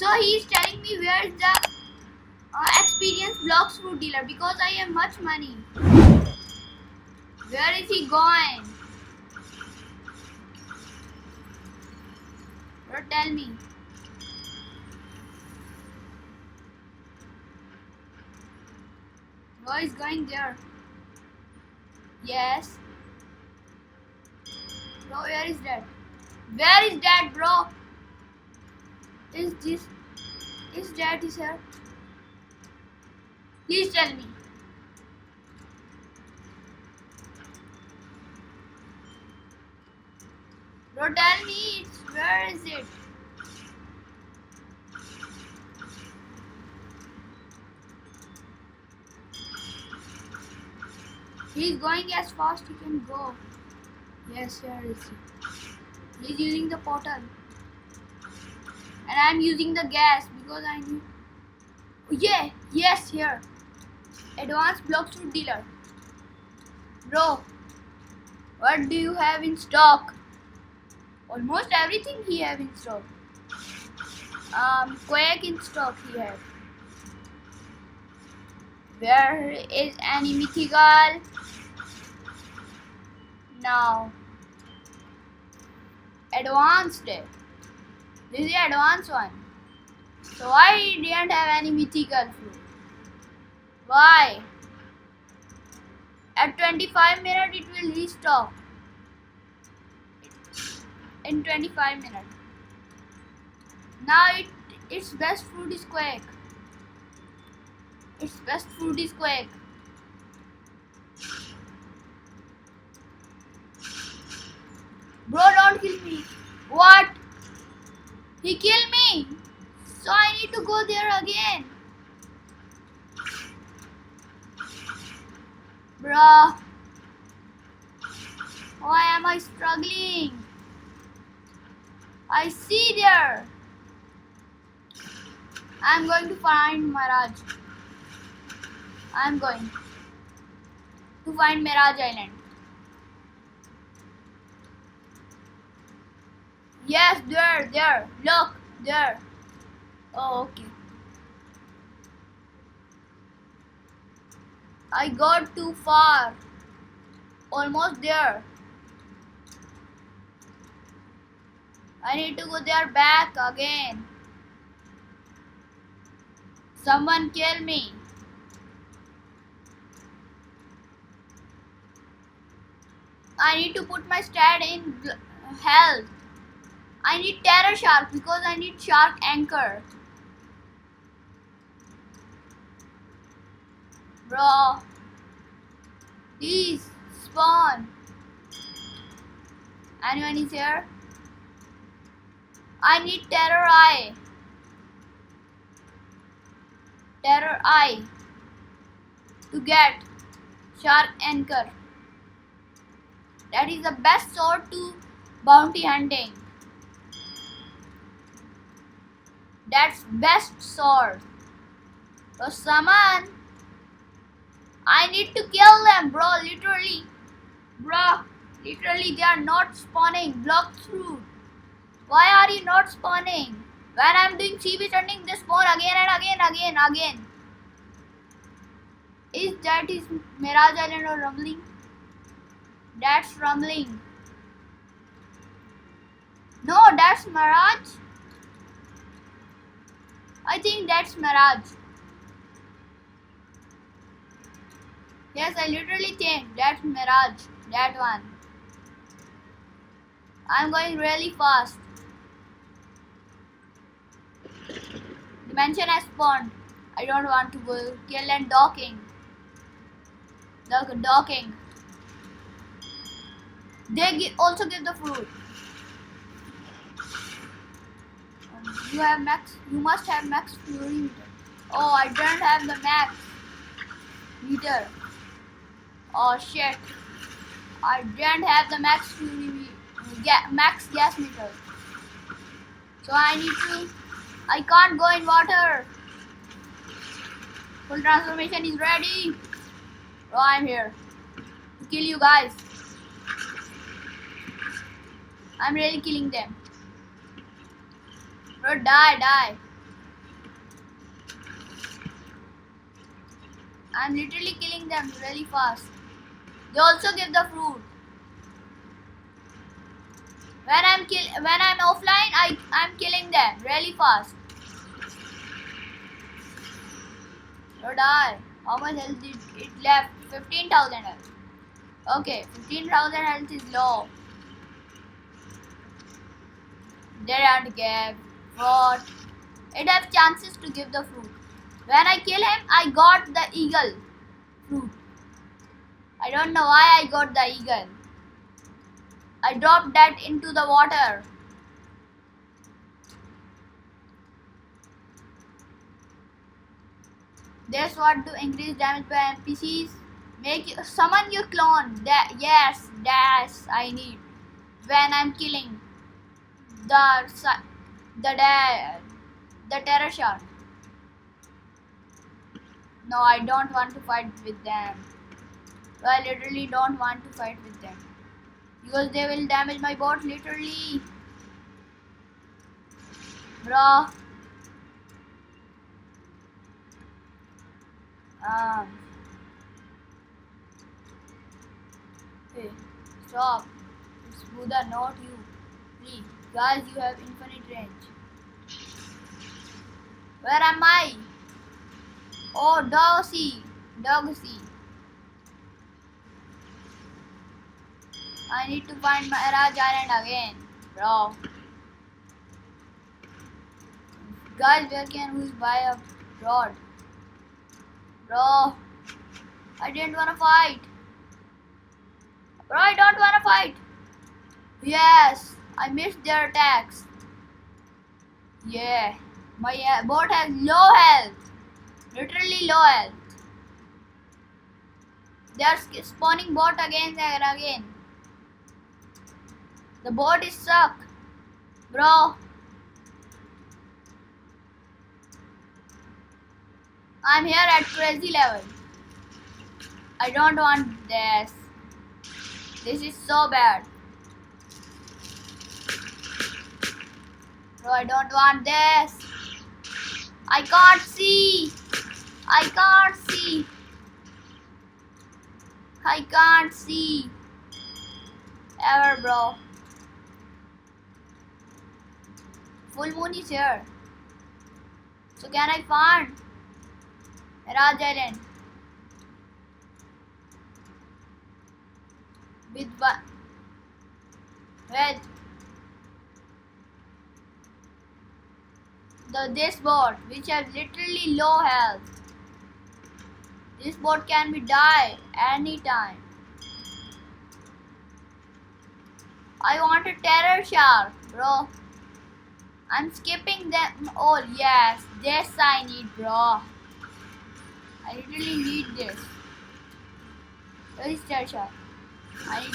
So he is telling me where is the experienced blocks fruit dealer because I have much money. Where is he going? Bro, tell me. Bro is going there. Yes. Bro, where is that? Where is that, bro? Is that is here? Please tell me. Bro, tell me. Where is it? He's going as fast he can go. Yes, here is he. He's using the portal. And I'm using the gas because I need. Oh, yeah, yes, here. Advanced block fruit dealer. Bro, what do you have in stock? Almost everything he have in stock. Quake in stock he have. Where is any mythical? No. Advanced. This is the advanced one. So I didn't have any mythical fruit. Why? At 25 minutes it will restock. In 25 minutes. Now its best fruit is Quake. Its best fruit is Quake. Bro, don't kill me. What? He killed me. So I need to go there again. Bruh. Why am I struggling? I see there. I'm going to find Mirage. I'm going to find Mirage Island. Yes, there. Look, there. Oh, okay. I got too far. Almost there. I need to go there back again. Someone kill me. I need to put my stat in health. I need terror shark because I need shark anchor. Bro, please spawn. Anyone is here? I need terror eye. Terror eye to get shark anchor. That is the best sword to bounty hunting. That's best sword. So summon. I need to kill them, bro. Literally. Bro, literally they are not spawning. Block through. Why are you not spawning? When I'm doing CB hunting, they spawn again and again. Is Mirage Island or rumbling? That's rumbling. No, that's Mirage. I think that's Mirage. Yes, I literally think that's Mirage. That one. I'm going really fast. Dimension has spawned. I don't want to go kill and docking. The docking. They also give the fruit. You must have max fury meter. Oh, I don't have the max meter. Oh shit. I didn't have the max fury max gas meter. So I can't go in water. Full transformation is ready. Oh, I'm here to kill you guys. I'm really killing them. Bro, die. I'm literally killing them really fast. They also give the fruit. When I'm offline, I'm killing them really fast. So die. How much health did it left? 15,000 health. Okay, 15,000 health is low. They don't give fruit. It has chances to give the fruit. When I kill him, I got the eagle fruit. I don't know why I got the eagle. I dropped that into the water. That's what to increase damage by NPCs. Summon your clone. Yes, I need. When I'm killing the the terror shot. No, I don't want to fight with them. I literally don't want to fight with them because they will damage my bot literally, bro. Hey, stop. It's Buddha, not you. Please, guys, you have infinite range. Where am I? Oh, Dogsy. I need to find Maharaj Island again, bro. Guys, where can we buy a rod? Bro, I didn't wanna fight. Bro, I don't wanna fight. Yes, I missed their attacks. Yeah, my bot has low health. Literally low health. They are spawning bot again and again. The bot is suck. Bro. I'm here at crazy level. I don't want this. This is so bad. Bro, I don't want this. I can't see. I can't see. Ever, bro. Full moon is here. So can I farm? Raj Island. With what? This bot, which has literally low health. This bot can be die anytime. I want a terror shark, bro. I'm skipping them all. Yes, this I need, bro. I literally need this. Where is terror shark? I need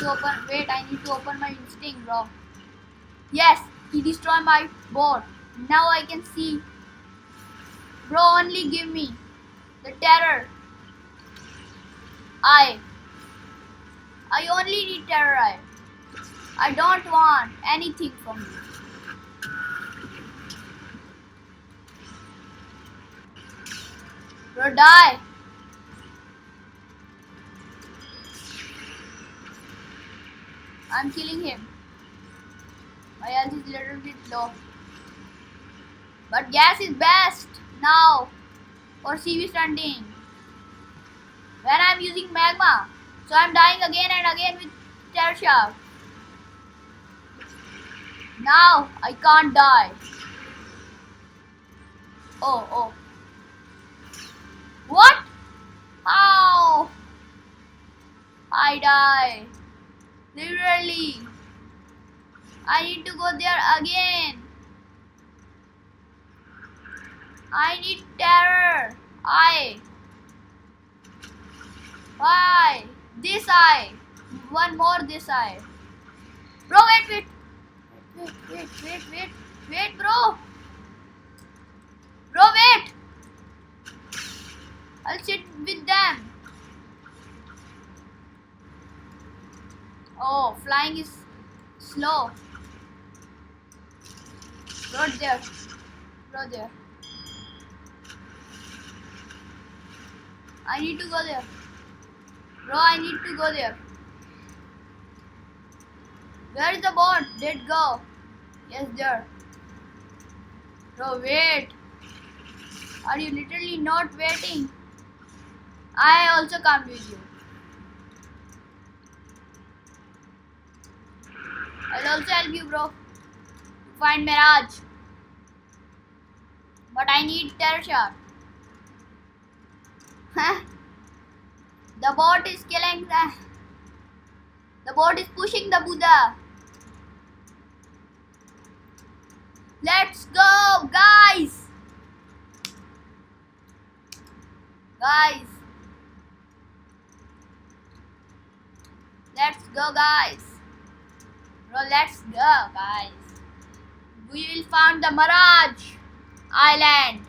to open my instinct, bro. Yes, he destroyed my boat. Now I can see. Bro, only give me the terror. I only need terror eye. I don't want anything from you. Bro, die. I'm killing him. My health is a little bit low. But gas is best now for CV stunting. When I'm using magma. So I'm dying again and again with terror shark. Now I can't die. Oh. What? How? I die. Literally. I need to go there again. I need terror. Why? This eye. One more this eye. Bro, wait, bro. Bro, wait. I'll sit with them. Oh, flying is slow. Bro, there. I need to go there. Bro, I need to go there. Where is the boat? Did it go? Yes, there. Bro, wait. Are you literally not waiting? I also come with you. I'll also help you, bro. To find Mirage. But I need Terror Shark. The boat is killing the boat is pushing the Buddha. Let's go, guys! Guys. Let's go, guys. Bro, let's go, guys. We will find the Mirage Island.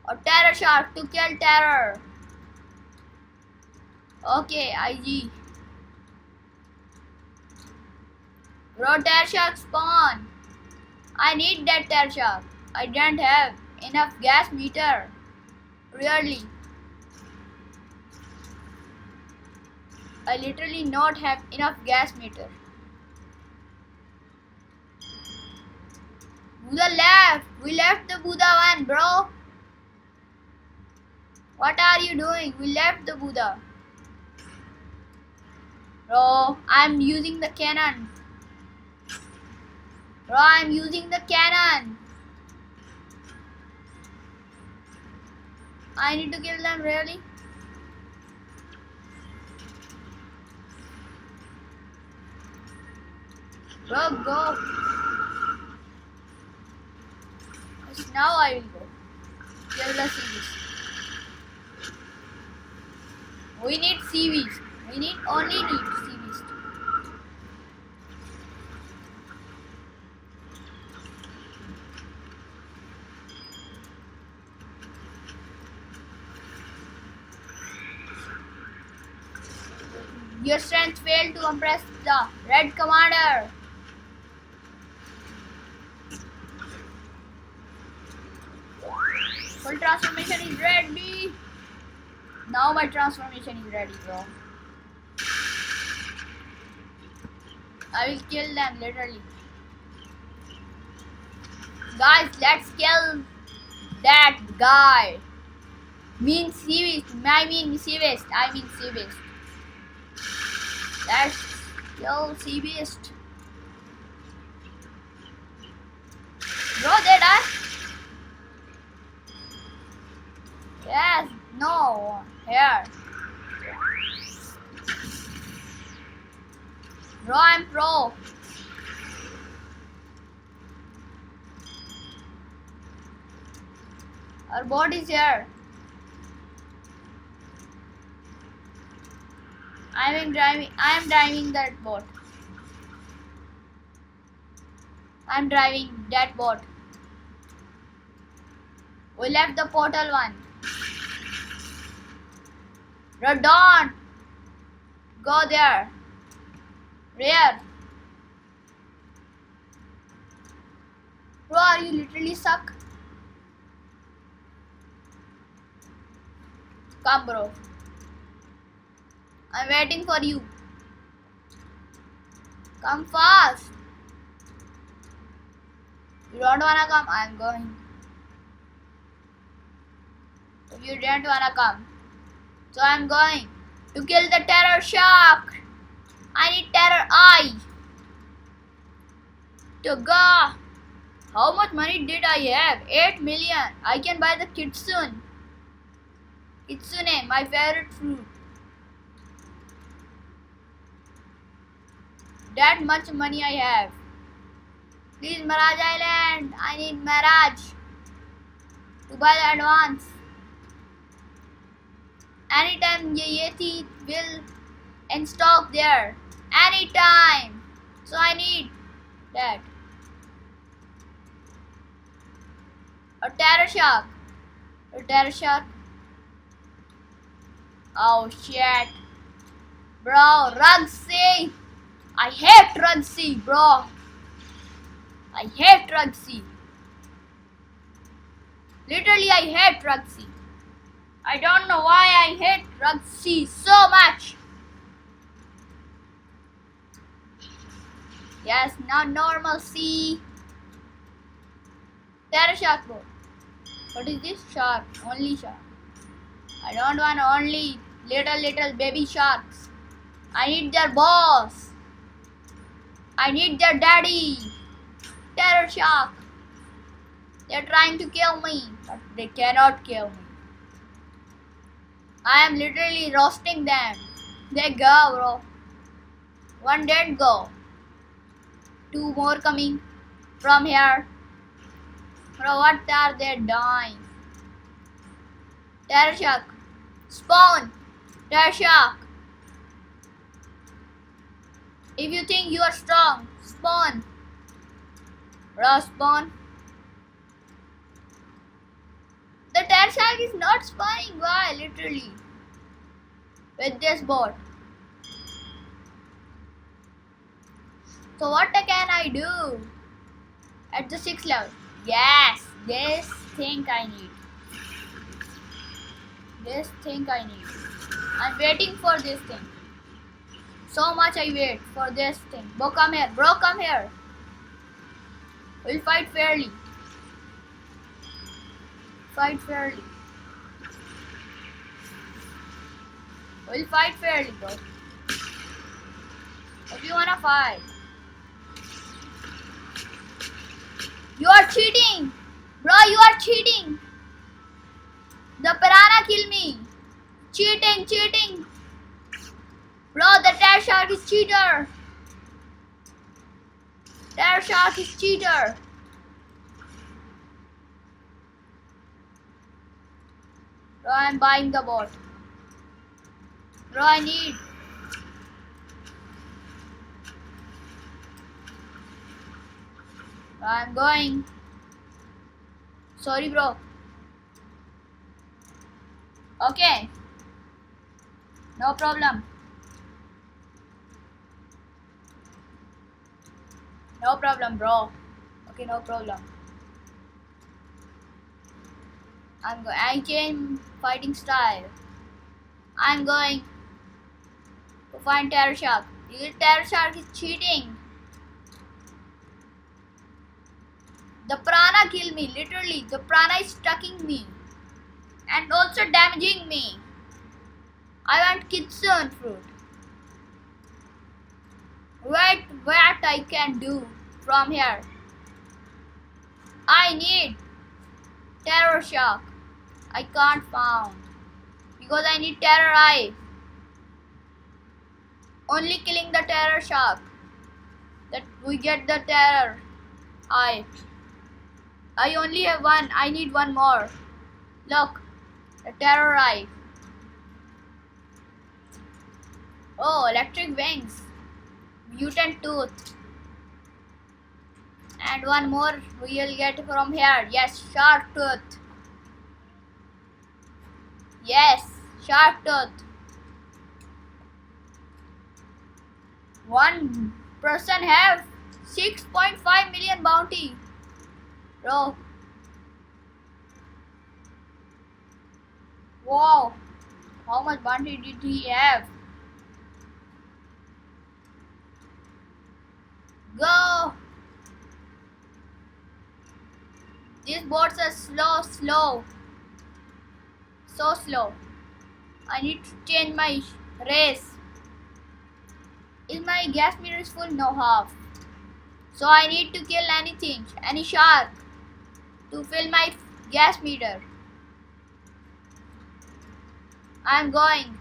Or Terror Shark to kill terror. Okay, IG. Bro, Terror Shark spawn. I need that Terror Shark. I don't have enough gas meter. Really. I literally not have enough gas meter. Buddha left. We left the Buddha one, bro. What are you doing? We left the Buddha. Bro, I'm using the cannon. Bro, I'm using the cannon. I need to kill them, really? Bro, go. Yes, now I will go. Kill the seaweeds. We need seaweeds. We only need seaweeds. Your strength failed to compress the Red Commander. Full transformation is ready. Now my transformation is ready, bro. I will kill them literally. Guys, let's kill that guy. Sea beast. I mean sea beast. Let's kill sea beast. Bro, they die. Yes, no, here. Bro, I'm pro. Our boat is here. I am driving that boat. I'm driving that boat. We left the portal one. Bro, don't go there. Where? Bro, are you literally suck? Come, bro. I'm waiting for you. Come fast. You don't wanna come? I'm going. If you don't wanna come, so I'm going to kill the Terror Shark. I need Terror Eye to go. How much money did I have? 8 million. I can buy the Kitsune. Kitsune, my favorite fruit. That much money I have. Please, Mirage Island. I need Mirage to buy the advance. Anytime Yeti will in stock there. Anytime. So I need that. A Terror Shark. A Terror Shark. Oh shit. Bro, Rugsy. I hate Rugsy, bro. I hate Rugsy. Literally, I hate Rugsy. I don't know why I hate Rug Sea so much. Yes, not normal sea. Terror shark, bro. What is this? Shark. Only shark. I don't want only little baby sharks. I need their boss. I need their daddy. Terror shark. They're trying to kill me, but they cannot kill me. I am literally roasting them. They go, bro. One dead go. Two more coming from here. Bro, what are they doing? Terror shark. Spawn. Terror shark. If you think you are strong, spawn. Bro, spawn. The terror shark is not spawning. Why? Literally. With this bot. So what can I do? At the 6th level. Yes, this thing I need. This thing I need. I'm waiting for this thing. So much I wait for this thing. Bro, come here. Bro, come here. We'll fight fairly. Fight fairly. We'll fight fairly, bro. If you wanna fight. You are cheating! Bro, you are cheating! The piranha kill me! Cheating, cheating! Bro, the terror shark is cheater! Terror shark is cheater! Bro, I'm buying the bot. Bro, I need. Bro, I'm going. Sorry, bro. Okay. No problem. No problem, bro. Okay, no problem. I change fighting style. I'm going to find terror shark. This terror shark is cheating. The piranha killed me. Literally, the piranha is stucking me and also damaging me. I want kitsune fruit. Wait, what I can do from here? I need terror shark. I can't found because I need terror eye. Only killing the terror shark that we get the terror eye. I only have one. I need one more. Look, the terror eye. Oh, electric wings. Mutant tooth. And one more we will get from here. Yes, shark tooth. Yes, shark tooth. One person have 6.5 million bounty. Bro. Wow. How much bounty did he have? Go. These boats are slow. So slow. I need to change my race. Is my gas meter is full? No, half. So I need to kill anything, any shark to fill my gas meter. I'm going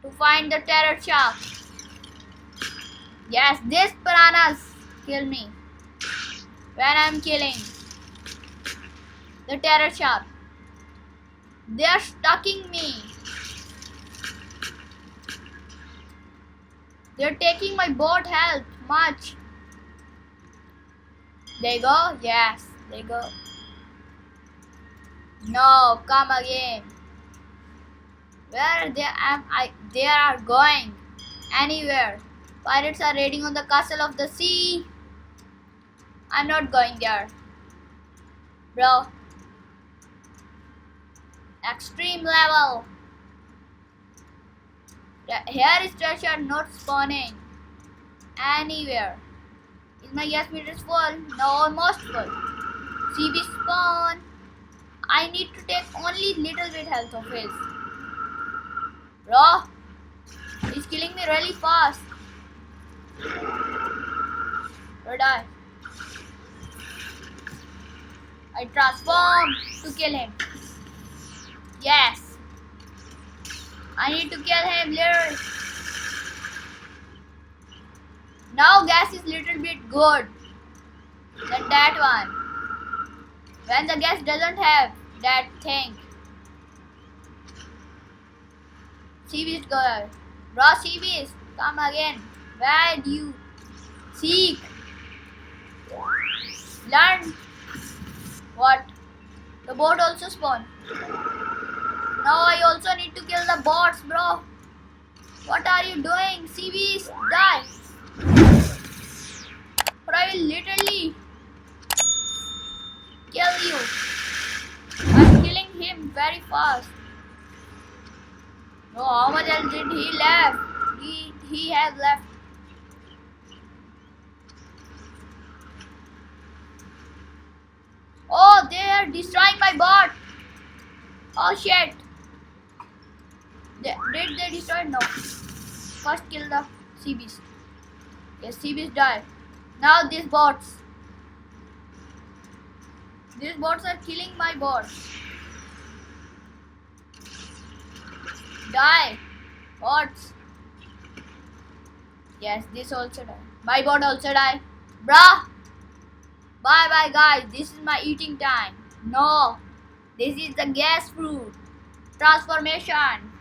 to find the terror shark. Yes, these piranhas kill me when I'm killing the terror shark. They are stalking me. They're taking my boat health much. They go? Yes, they go. No, come again. Where they are going? Anywhere. Pirates are raiding on the castle of the sea. I'm not going there. Bro. Extreme level. Here is treasure not spawning anywhere. Is my gas meter full? No, almost full. CB spawn. I need to take only little bit health of his. Bro, he's killing me really fast. Bro, die. I transform to kill him. Yes. I need to kill him literally. Now gas is little bit good than that one. When the gas doesn't have that thing. Seabeast girl. Bro, Seabeast, come again. Where do you seek? Learn. What? The boat also spawn. Now I also need to kill the bots, bro. What are you doing? Seabeast, die. Or I will literally kill you. I'm killing him very fast. No, how much else did he left? He has left. Oh, they are destroying my bot. Oh shit. Did they destroy? No. First kill the Seabeast. Yes, Seabeast died. Now these bots. These bots are killing my bots. Die. Bots. Yes, this also die. My bot also die. Bruh. Bye bye guys. This is my eating time. No. This is the gas fruit. Transformation.